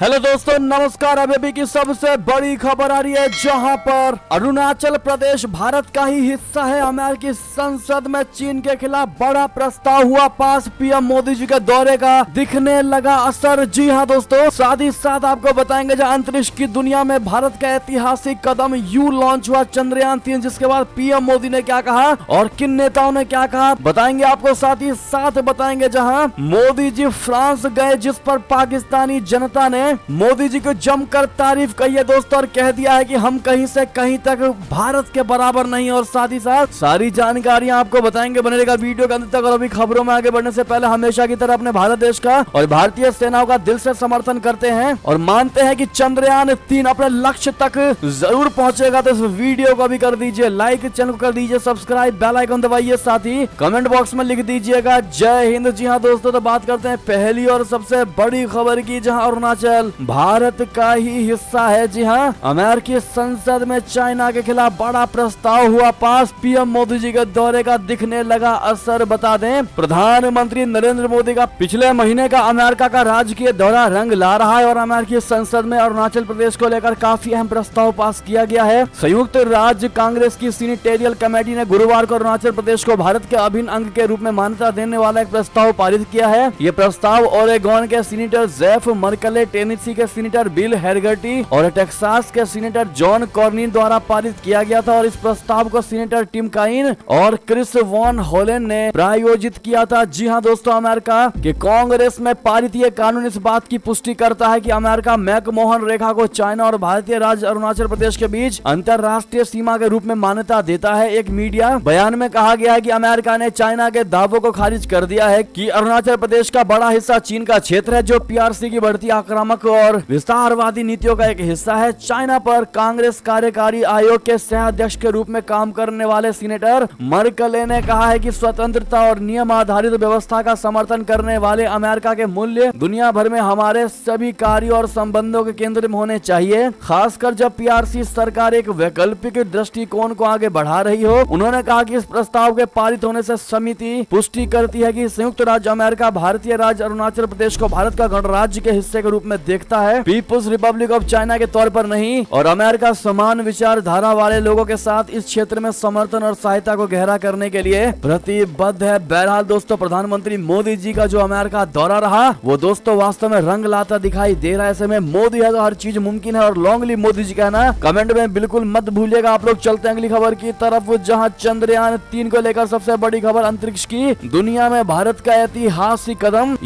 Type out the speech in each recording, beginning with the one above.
Hello दोस्तों, नमस्कार। अभी की सबसे बड़ी खबर आ रही है, जहां पर अरुणाचल प्रदेश भारत का ही हिस्सा है। अमेरिकी संसद में चीन के खिलाफ बड़ा प्रस्ताव हुआ पास। पीएम मोदी जी के दौरे का दिखने लगा असर। जी हां दोस्तों, साथ ही साथ आपको बताएंगे जहां अंतरिक्ष की दुनिया में भारत का ऐतिहासिक कदम लॉन्च हुआ चंद्रयान 3, जिसके बाद पीएम मोदी ने क्या कहा और किन नेताओं ने क्या कहा बताएंगे आपको। साथ ही साथ बताएंगे जहां मोदी जी फ्रांस गए, जिस पर पाकिस्तानी जनता ने मोदी जी को जमकर तारीफ की है दोस्तों, और कह दिया है कि हम कहीं से कहीं तक भारत के बराबर नहीं। और साथ ही साथ सारी जानकारियां आपको बताएंगे, बने रहेगा वीडियो के अंत तक। और अभी खबरों में आगे बढ़ने से पहले हमेशा की तरह अपने भारत देश का और भारतीय सेनाओं का दिल से समर्थन करते हैं और मानते हैं कि चंद्रयान 3 अपने लक्ष्य तक जरूर पहुंचेगा। तो इस वीडियो को भी कर दीजिए लाइक, चैनल को कर दीजिए सब्सक्राइब, बेल आइकन दबाइए, साथ ही कमेंट बॉक्स में लिख दीजिएगा जय हिंद। जी हाँ दोस्तों, तो बात करते हैं पहली और सबसे बड़ी खबर की, जहां अरुणाचल भारत का ही हिस्सा है। जी हाँ, अमेरिकी संसद में चाइना के खिलाफ बड़ा प्रस्ताव हुआ पास। पीएम मोदी जी के दौरे का दिखने लगा असर। बता दें, प्रधानमंत्री नरेंद्र मोदी का पिछले महीने का अमेरिका का राजकीय दौरा रंग ला रहा है और अमेरिकी संसद में अरुणाचल प्रदेश को लेकर काफी अहम प्रस्ताव पास किया गया है। संयुक्त राज्य कांग्रेस की सीनेटेरियल कमेटी ने गुरुवार को अरुणाचल प्रदेश को भारत के अभिन्न अंग के रूप में मान्यता देने वाला एक प्रस्ताव पारित किया है। ये प्रस्ताव ओरेगोन के सीनेटर जेफ मर्कले, टेनेसी के सीनेटर बिल हेरगटी और टेक्सास के सीनेटर जॉन कॉर्निन द्वारा पारित किया गया था। और इस प्रस्ताव को सीनेटर टिम काइन और क्रिस वॉन होलेन ने प्रायोजित किया था। जी हां दोस्तों, अमेरिका के कांग्रेस में पारित ये कानून इस बात की पुष्टि करता है कि अमेरिका मैकमोहन रेखा को चाइना और भारतीय राज्य अरुणाचल प्रदेश के बीच अंतरराष्ट्रीय सीमा के रूप में मान्यता देता है। एक मीडिया बयान में कहा गया है कि अमेरिका ने चाइना के दावों को खारिज कर दिया है कि अरुणाचल प्रदेश का बड़ा हिस्सा चीन का क्षेत्र है, जो पीआरसी की बढ़ती आक्रामक और विस्तारवादी नीतियों का एक हिस्सा है। चाइना पर कांग्रेस कार्यकारी आयोग के सह अध्यक्ष के रूप में काम करने वाले सीनेटर मर्कले ने कहा है कि स्वतंत्रता और नियम आधारित व्यवस्था का समर्थन करने वाले अमेरिका के मूल्य दुनिया भर में हमारे सभी कार्यों और संबंधों के केंद्र में होने चाहिए, खासकर जब पीआरसी सरकार एक वैकल्पिक दृष्टिकोण को आगे बढ़ा रही हो। उन्होंने कहा कि इस प्रस्ताव के पारित होने से समिति पुष्टि करती है कि संयुक्त राज्य अमेरिका भारतीय राज्य अरुणाचल प्रदेश को भारत का गणराज्य के हिस्से के रूप में देखता है, पीपुल्स रिपब्लिक ऑफ चाइना के तौर पर नहीं। और अमेरिका समान विचारधारा वाले लोगों के साथ इस क्षेत्र में समर्थन और सहायता को गहरा करने के लिए प्रतिबद्ध है। बहरहाल दोस्तों, प्रधानमंत्री मोदी जी का जो अमेरिका दौरा रहा वो दोस्तों वास्तव में रंग लाता दिखाई दे रहा है। ऐसे में मोदी है तो हर चीज मुमकिन है और लॉन्ग लिव मोदी जी कहना कमेंट में बिल्कुल मत भूलिएगा। आप लोग चलते हैं अगली खबर की तरफ, जहां चंद्रयान 3 को लेकर सबसे बड़ी खबर अंतरिक्ष की दुनिया में भारत का ऐतिहासिक कदम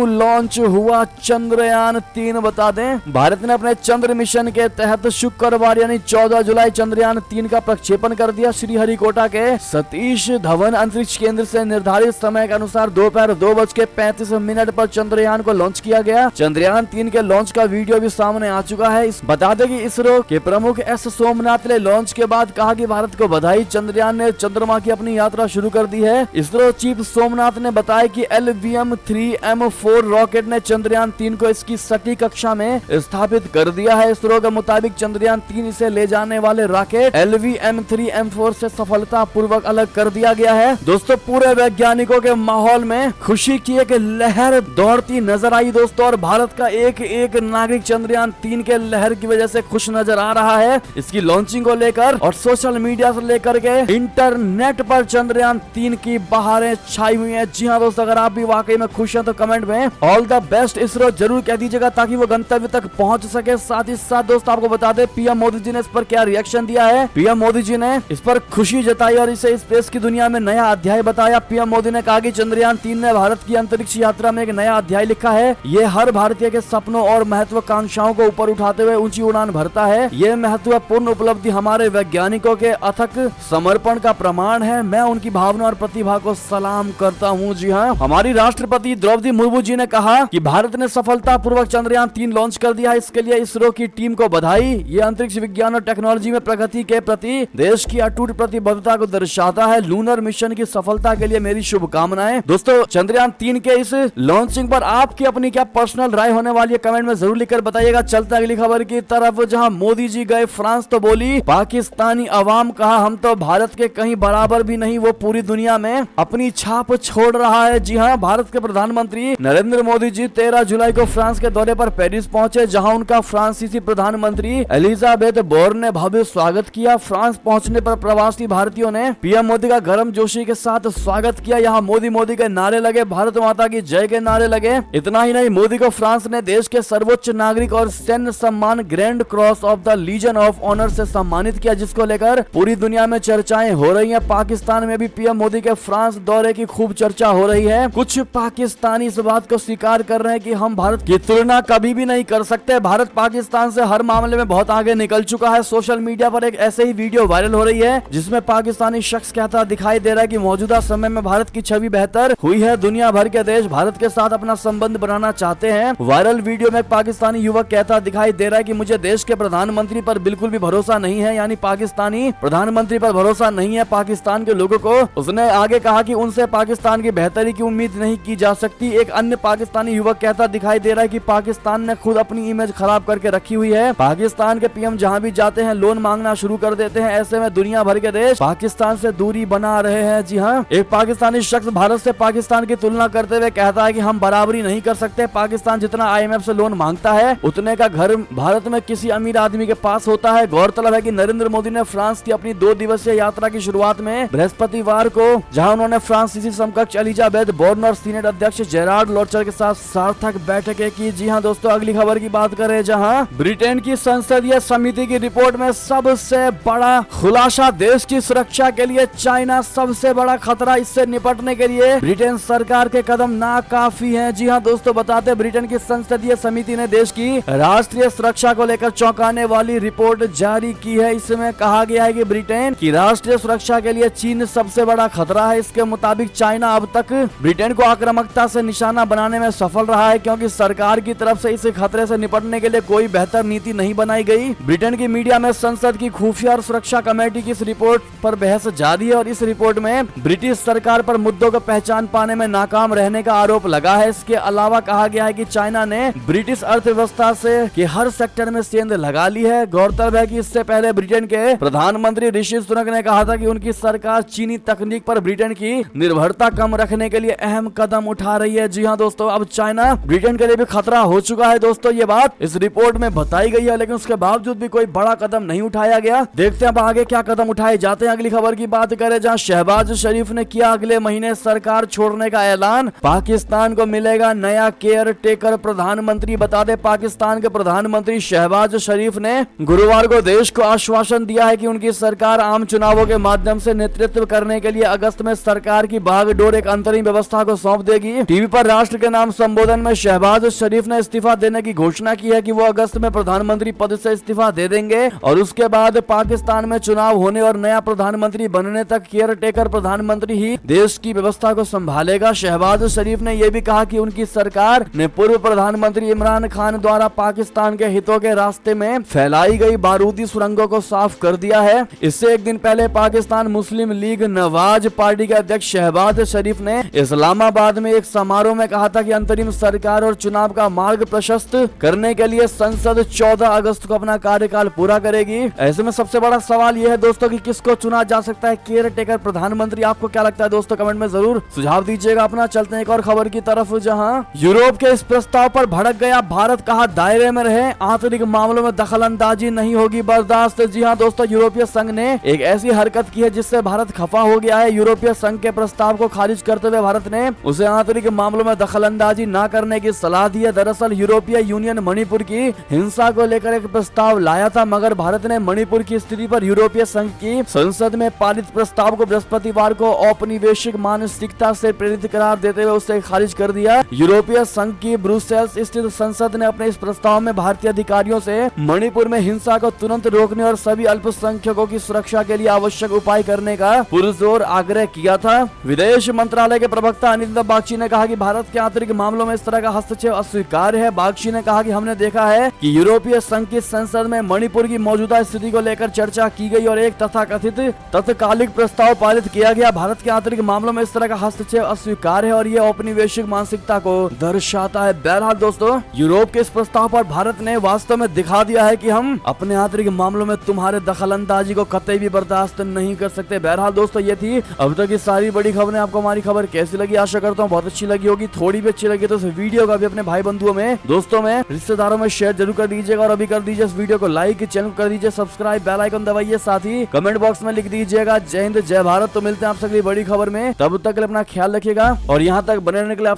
लॉन्च हुआ चंद्रयान 3। बता दें, भारत ने अपने चंद्र मिशन के तहत शुक्रवार यानी 14 जुलाई चंद्रयान 3 का प्रक्षेपण कर दिया। श्रीहरिकोटा के सतीश धवन अंतरिक्ष केंद्र से निर्धारित समय के अनुसार दोपहर 2:35 पर चंद्रयान को लॉन्च किया गया। चंद्रयान 3 के लॉन्च का वीडियो भी सामने आ चुका है। बता दें कि इसरो के प्रमुख एस सोमनाथ ने लॉन्च के बाद कहा कि भारत को बधाई, चंद्रयान ने चंद्रमा की अपनी यात्रा शुरू कर दी है। इसरो चीफ सोमनाथ ने बताया कि LVM-3M4 रॉकेट ने चंद्रयान 3 को इसकी सटीक कक्षा में स्थापित कर दिया है। इसरो के मुताबिक चंद्रयान 3 इसे ले जाने वाले रॉकेट LVM-3M4 से सफलतापूर्वक अलग कर दिया गया है। दोस्तों, पूरे वैज्ञानिकों के माहौल में खुशी की एक लहर दौड़ती नजर आई दोस्तों, और भारत का एक एक नागरिक चंद्रयान 3 के लहर की वजह से खुश नजर आ रहा है। इसकी लॉन्चिंग को लेकर और सोशल मीडिया से लेकर के इंटरनेट पर चंद्रयान 3 की बहारें छाई हुई है। जी हाँ दोस्तों, अगर आप भी वाकई में खुश हैं तो कमेंट में ऑल द बेस्ट इसरो जरूर कह दीजिएगा ताकि वो गंतव्य तक पहुंच सके। साथ ही साथ दोस्तों, आपको बता दें पीएम मोदी जी ने इस पर क्या रिएक्शन दिया है। पीएम मोदी जी ने इस पर खुशी जताई और इसे स्पेस की दुनिया में नया अध्याय बताया। पीएम मोदी ने कहा कि चंद्रयान 3 ने भारत की अंतरिक्ष यात्रा में एक नया अध्याय लिखा है। ये हर भारतीय के सपनों और महत्वाकांक्षाओं को ऊपर उठाते हुए ऊंची उड़ान भरता है। ये महत्वपूर्ण उपलब्धि हमारे वैज्ञानिकों के अथक समर्पण का प्रमाण है। मैं उनकी भावना और प्रतिभा को सलाम करता हूँ। जी हाँ, हमारी राष्ट्रपति द्रौपदी मुर्मू जी ने कहा कि भारत ने सफलतापूर्वक चंद्रयान 3 लॉन्च कर दिया है। इसके लिए इसरो की टीम को बधाई। ये अंतरिक्ष विज्ञान और टेक्नोलॉजी में प्रगति के प्रति देश की अटूट प्रतिबद्धता को दर्शाता है। लूनर मिशन की सफलता के लिए मेरी शुभकामनाएं। दोस्तों, चंद्रयान 3 के इस लॉन्चिंग पर आपकी अपनी क्या पर्सनल राय होने वाली है, कमेंट में जरूर लिखकर बताइएगा। चलते अगली खबर की तरफ, जहां मोदी जी गए फ्रांस तो बोली पाकिस्तानी अवाम, कहा हम तो भारत के कहीं बराबर भी नहीं, वो पूरी दुनिया में अपनी छाप छोड़ रहा है। जी हाँ, भारत के प्रधानमंत्री नरेंद्र मोदी जी 13 जुलाई को फ्रांस के दौरे पर पर पेरिस पहुंचे, जहां उनका फ्रांसीसी प्रधानमंत्री एलिजाबेथ बोर्न ने भव्य स्वागत किया। फ्रांस पहुंचने पर प्रवासी भारतीयों ने पीएम मोदी का गर्मजोशी के साथ स्वागत किया। यहाँ मोदी मोदी के नारे लगे, भारत माता की जय के नारे लगे। इतना ही नहीं, मोदी को फ्रांस ने देश के सर्वोच्च नागरिक और सैन्य सम्मान grand cross of the legion of honour से सम्मानित किया, जिसको लेकर पूरी दुनिया में चर्चाएं हो रही हैं। पाकिस्तान में भी पीएम मोदी के फ्रांस दौरे की खूब चर्चा हो रही है। कुछ पाकिस्तानी इस बात को स्वीकार कर रहे हैं कि हम भारत की तुलना कभी भी नहीं कर सकते। भारत पाकिस्तान से हर मामले में बहुत आगे निकल चुका है। सोशल मीडिया पर एक ऐसे ही वीडियो वायरल हो रही है जिसमें पाकिस्तानी शख्स कहता दिखाई दे रहा है कि मौजूदा समय में भारत की छवि बेहतर हुई है। दुनिया भर के देश भारत के साथ अपना संबंध बनाना चाहते हैं। वायरल वीडियो में एक पाकिस्तानी युवक कहता दिखाई दे रहा है कि मुझे देश के प्रधानमंत्री पर बिल्कुल भी भरोसा नहीं है, यानी पाकिस्तानी प्रधानमंत्री पर भरोसा नहीं है पाकिस्तान के लोगों को। उसने आगे कहा कि उनसे पाकिस्तान की बेहतरी की उम्मीद नहीं की जा सकती। एक अन्य पाकिस्तानी युवक कहता दिखाई दे रहा है कि पाकिस्तान ने खुद अपनी इमेज खराब करके रखी हुई है। पाकिस्तान के पीएम जहां भी जाते हैं लोन मांगना शुरू कर देते हैं। ऐसे में दुनिया भर के देश पाकिस्तान से दूरी बना रहे हैं। जी हाँ, एक पाकिस्तानी शख्स भारत से पाकिस्तान की तुलना करते हुए कहता है कि हम बराबरी नहीं कर सकते। पाकिस्तान जितना IMF से लोन मांगता है उतने का घर भारत में किसी अमीर आदमी के पास होता है। गौरतलब है कि नरेंद्र मोदी ने फ्रांस की अपनी 2 दिवसीय यात्रा की शुरुआत में बृहस्पतिवार को, जहां उन्होंने फ्रांसीसी समकक्ष एलिजाबेथ बोर्न और सीनेट अध्यक्ष जेरार्ड लॉचर के साथ सार्थक बैठकें की। जी हां दोस्तों, अगली खबर की बात करें, जहां ब्रिटेन की संसदीय समिति की रिपोर्ट में सबसे बड़ा खुलासा, देश की सुरक्षा के लिए चाइना सबसे बड़ा खतरा, इससे निपटने के लिए ब्रिटेन सरकार के कदम नाकाफी हैं। जी हां दोस्तों, बताते ब्रिटेन की संसदीय समिति ने देश की राष्ट्रीय सुरक्षा को लेकर चौंकाने वाली रिपोर्ट जारी की है। इसमें कहा गया है कि ब्रिटेन की राष्ट्रीय सुरक्षा के लिए चीन सबसे बड़ा खतरा है। इसके मुताबिक चाइना अब तक ब्रिटेन को आक्रामकता से निशाना बनाने में सफल रहा है, क्योंकि सरकार की तरफ से इस खतरे से निपटने के लिए कोई बेहतर नीति नहीं बनाई गई। ब्रिटेन की मीडिया में संसद की खुफिया और सुरक्षा कमेटी की इस रिपोर्ट पर बहस जारी है और इस रिपोर्ट में ब्रिटिश सरकार पर मुद्दों को पहचान पाने में नाकाम रहने का आरोप लगा है। इसके अलावा कहा गया है कि चाइना ने ब्रिटिश अर्थव्यवस्था से के हर सेक्टर में सेंध लगा ली है। गौरतलब है कि इससे पहले ब्रिटेन के प्रधानमंत्री ऋषि सुनक ने कहा था कि उनकी सरकार चीनी तकनीक पर ब्रिटेन की निर्भरता कम रखने के लिए अहम कदम उठा रही है। जी हाँ दोस्तों, अब चाइना ब्रिटेन के लिए भी खतरा हो चुका है। दोस्तों, ये बात इस रिपोर्ट में बताई गई है, लेकिन उसके बावजूद भी कोई बड़ा कदम नहीं उठाया गया। देखते हैं अब आगे क्या कदम उठाए जाते हैं। अगली खबर की बात करें, जहां शहबाज शरीफ ने किया अगले महीने सरकार छोड़ने का ऐलान, पाकिस्तान को मिलेगा नया केयर टेकर प्रधानमंत्री। बता दें, पाकिस्तान के प्रधानमंत्री शहबाज शरीफ ने गुरुवार को देश को आश्वासन दिया है कि उनकी सरकार आम चुनावों के माध्यम से नेतृत्व करने के लिए अगस्त में सरकार की बागडोर एक अंतरिम व्यवस्था को सौंप देगी। टीवी पर राष्ट्र के नाम संबोधन में शहबाज शरीफ ने इस्तीफा देने की घोषणा की है कि वो अगस्त में प्रधानमंत्री पद से इस्तीफा दे देंगे और उसके बाद पाकिस्तान में चुनाव होने और नया प्रधानमंत्री बनने तक केयर टेकर प्रधानमंत्री ही देश की व्यवस्था को संभालेगा। शहबाज शरीफ ने यह भी कहा कि उनकी सरकार ने पूर्व प्रधानमंत्री इमरान खान द्वारा पाकिस्तान के हितों के रास्ते में फैलाई गई बारूदी सुरंगों को साफ कर दिया है। इससे एक दिन पहले पाकिस्तान मुस्लिम लीग नवाज पार्टी के अध्यक्ष शहबाज शरीफ ने इस्लामाबाद में एक समारोह में कहा था कि अंतरिम सरकार और चुनाव का मार्ग प्रशस्त करने के लिए संसद 14 अगस्त को अपना कार्यकाल पूरा करेगी। ऐसे में सबसे बड़ा सवाल यह है दोस्तों कि किसको चुना जा सकता है केयर टेकर प्रधानमंत्री। आपको क्या लगता है दोस्तों, कमेंट में जरूर सुझाव दीजिएगा अपना। चलते हैं एक और खबर की तरफ, जहां यूरोप के इस प्रस्ताव पर भड़क गया भारत, कहा दायरे में रहे, आंतरिक मामलों में दखलंदाजी नहीं होगी बर्दाश्त। जी हाँ दोस्तों, यूरोपीय संघ ने एक ऐसी हरकत की है जिससे भारत खफा हो गया है। यूरोपीय संघ के प्रस्ताव को खारिज करते हुए भारत ने उसे आंतरिक मामलों में दखलंदाजी न करने की सलाह दी है। दरअसल यूरोपीय यूनियन मणिपुर की हिंसा को लेकर एक प्रस्ताव लाया था, मगर भारत ने मणिपुर की स्थिति पर यूरोपीय संघ की संसद में पारित प्रस्ताव को बृहस्पतिवार को औपनिवेशिक मानसिकता से प्रेरित करार देते हुए उसे खारिज कर दिया। यूरोपीय संघ की ब्रुसेल्स स्थित संसद ने अपने इस प्रस्ताव में भारतीय अधिकारियों से मणिपुर में हिंसा को तुरंत रोकने और सभी अल्पसंख्यकों की सुरक्षा के लिए आवश्यक उपाय करने का पुरजोर आग्रह किया था। विदेश मंत्रालय के प्रवक्ता अनिल बागची ने कहा कि भारत के आंतरिक मामलों में इस तरह का हस्तक्षेप अस्वीकार्य है। बागची ने कहा कि हमने देखा है कि यूरोपीय संघ की संसद में मणिपुर की मौजूदा स्थिति को लेकर चर्चा की गई और एक तथाकथित तत्कालिक प्रस्ताव पारित किया गया। भारत के आंतरिक मामलों में इस तरह का हस्तक्षेप अस्वीकार्य है और ये औपनिवेशिक मानसिकता को दर्शाता है। बहरहाल दोस्तों, यूरोप के इस प्रस्ताव पर भारत ने वास्तव में दिखा दिया है कि हम अपने आंतरिक मामलों में तुम्हारे दखलंदाजी को कतई भी बर्दाश्त नहीं कर सकते। बहरहाल दोस्तों, ये थी अब तक की सारी बड़ी खबरें। आपको हमारी खबर कैसी लगी? आशा करता हूँ बहुत अच्छी लगी होगी। थोड़ी भी अच्छी लगी तो इस वीडियो का भी अपने भाई बंधुओं में में, दोस्तों में, रिश्तेदारों में शेयर जरूर कर दीजिएगा और अभी कर दीजिए इस वीडियो को लाइक, चैनल को कर दीजिए सब्सक्राइब, बेल आइकन दबाइए, साथ ही कमेंट बॉक्स में लिख दीजिएगा जय हिंद जय भारत। तो मिलते हैं आपसे अगली बड़ी खबर में, तब तक के लिए अपना ख्याल रखिएगा और यहाँ तक बने रहने के लिए आप